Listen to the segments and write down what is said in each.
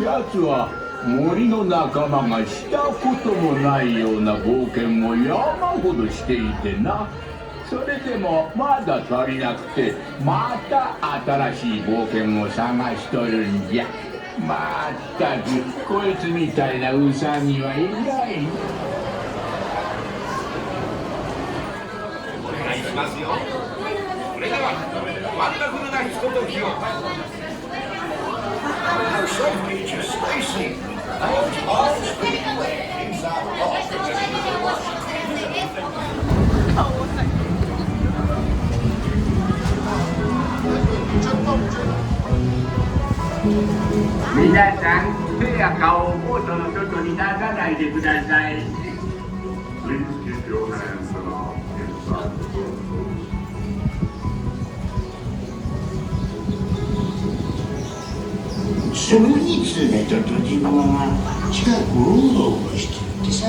奴は森の仲間がしたこともないような冒険を山ほどしていてな。それでもまだ足りなくて、また新しい冒険を探しとるんじゃ。まったくこいつみたいなウサギはいない。お願いしますよ。それではワンダフルなひとときを。Have safety, just stay safe. All speed away inside the 皆さん、手や顔をボートの外に出さないでください。Please keep your hands and arms inside the boat. そのいつねと戸島が近くをうろうろしてるってさ。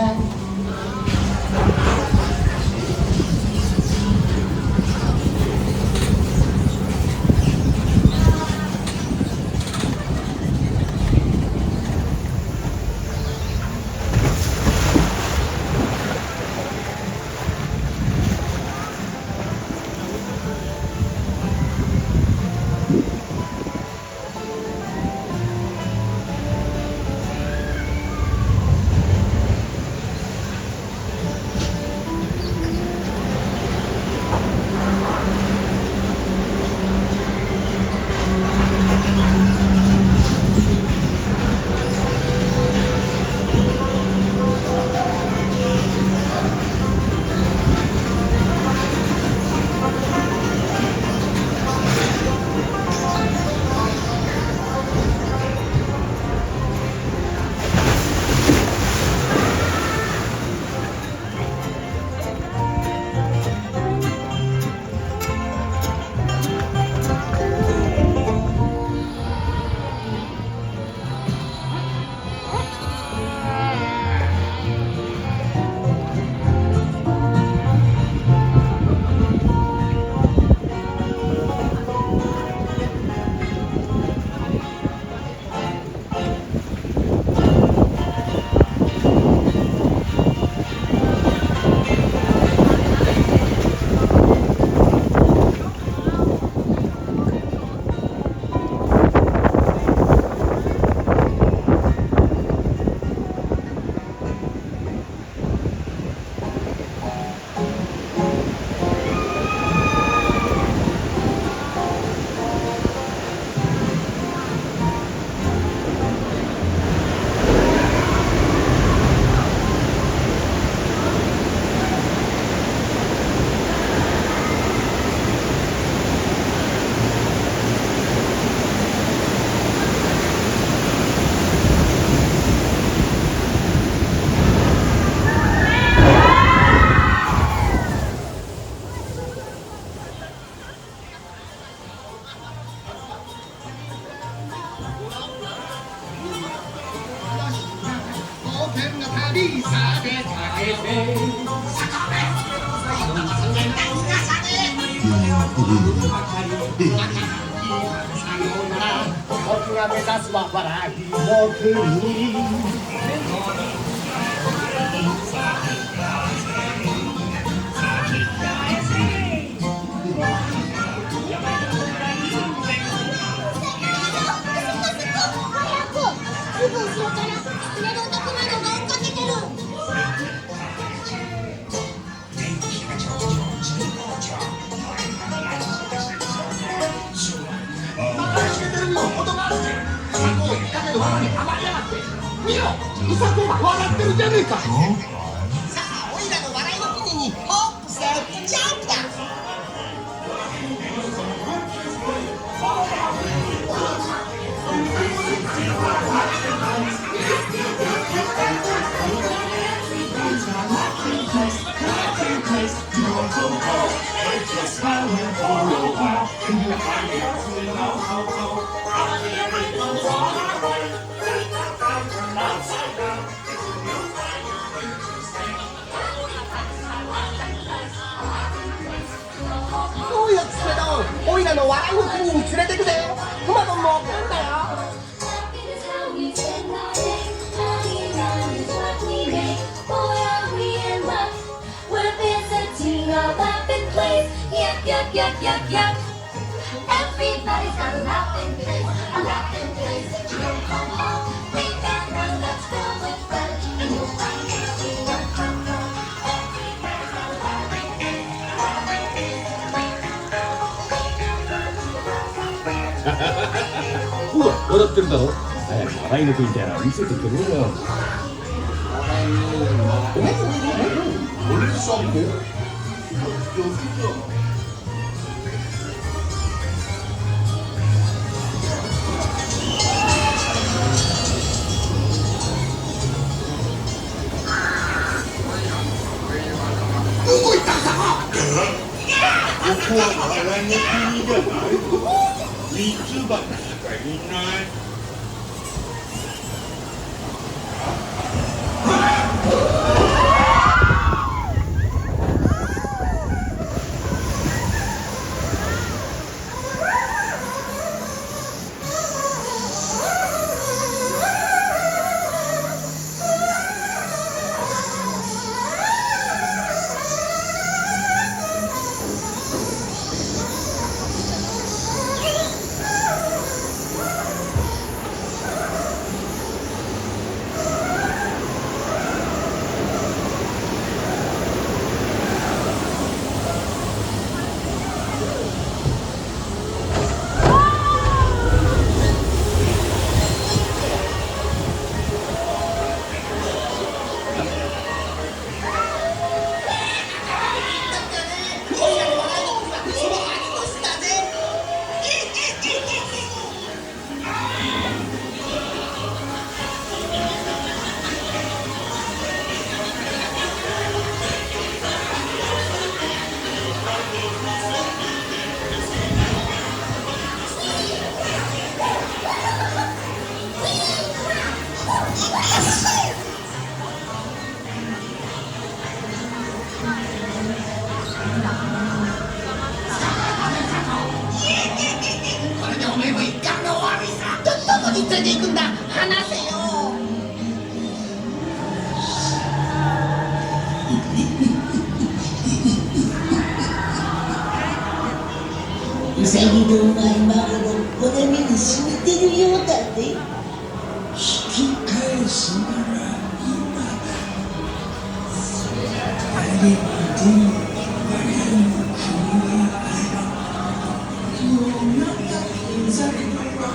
僕が目指すは笑いの国。見ろ、ウサコが笑ってるじゃねえか。さあ、オイラの笑いの国にホップステップジャンプだ。そうよ、ツレドン、オイラの笑いの国に連れてくぜ。くまモンも来るんだよ。yuck, yuck, yuck. Everybody's got a laughing face, a laughing face. Children come home, we can run that's filled with fun. And you'll find easy and fun. Everybody's got a laughing face, laughing face. We can run. ほら笑ってるだろ。笑いの国みたいな見せてくれるよ。俺さんも動いたぞ。ここは笑いの国じゃないぞ。ミツバチしかいない。これでおめえも一巻の終わりさ。どこに連れて行くんだ。話せよ。ウサギ丼は今頃骨身に染みてるようだね。引き返すなら今だ。あればどう笑いの国はある。もう長くざるのお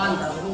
パンダの